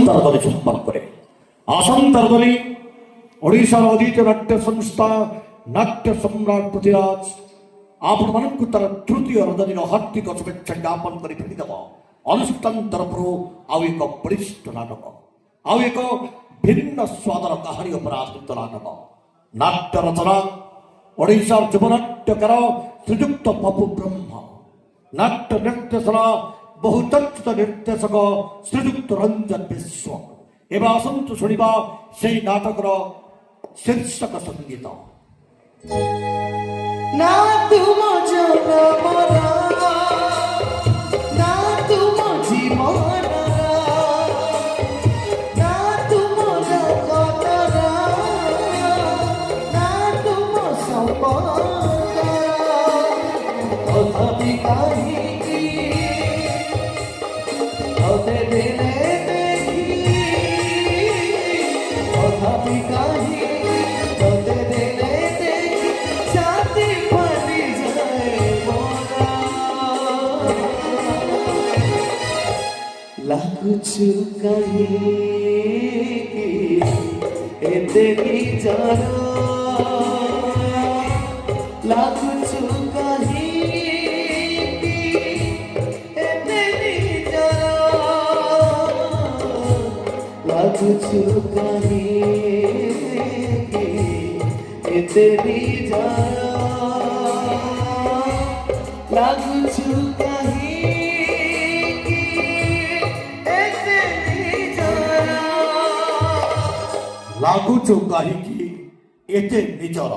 আসন্তার দলে সম্মান করে। আসন্তার দলে ওড়িশার অধীত নাট্য সংস্থা নাট্য সম্রাট পৃথ্ୱୀରାଜ ଆପଣମାନଙ୍କୁ ତାର ତୃତୀୟ ରଜନୀର ହାର୍ଦ୍ଦିକ ଶୁଭେଚ୍ଛା ଜ୍ଞାପନ କରି ଫେରିଦେବ ଅନୁଷ୍ଠାନ ତରଫରୁ ଆଉ ଏକ ବଳିଷ୍ଠ ନାଟକ, ଆଉ ଏକ ଭିନ୍ନ ସ୍ୱାଦର କାହାଣୀ ଉପରେ ଆଧାରିତ ନାଟକ। ନାଟ୍ୟ ରଚନା ଓଡ଼ିଶାର ଯୁବନାଟ୍ୟକାର ଶ୍ରୀଯୁକ୍ତ ପପୁ ବ୍ରହ୍ମ, ନାଟ୍ୟ ନିର୍ଦ୍ଦେଶନା ବହୁଚର୍ଚ୍ଚିତ ନିର୍ଦ୍ଦେଶକ ଶ୍ରୀଯୁକ୍ତ ରଞ୍ଜନ ବିଶ୍ଵ। ଏବେ ଆସନ୍ତୁ ଶୁଣିବା ସେହି ନାଟକର ଶୀର୍ଷକ ସଙ୍ଗୀତ। না তুম জনমর না তুম জীবন না তুম জগতর না তুম সম্পদ তথাপি কাহিনী তোতে দিলে দেখি তথাপি কাহিনী তোতে দিলে দেখি ছাতি ফাটি যায় মোরা লাগুছু কাহিনী এতে নিজর লাগুছু কাহিনী এতে নিজর লাগুছু কাহিনী এতে নিজর লাগুছু কাহিনী এতে নিজর ଲାଗୁଛୁ କାହିଁକି ଏତେ ନିଜର।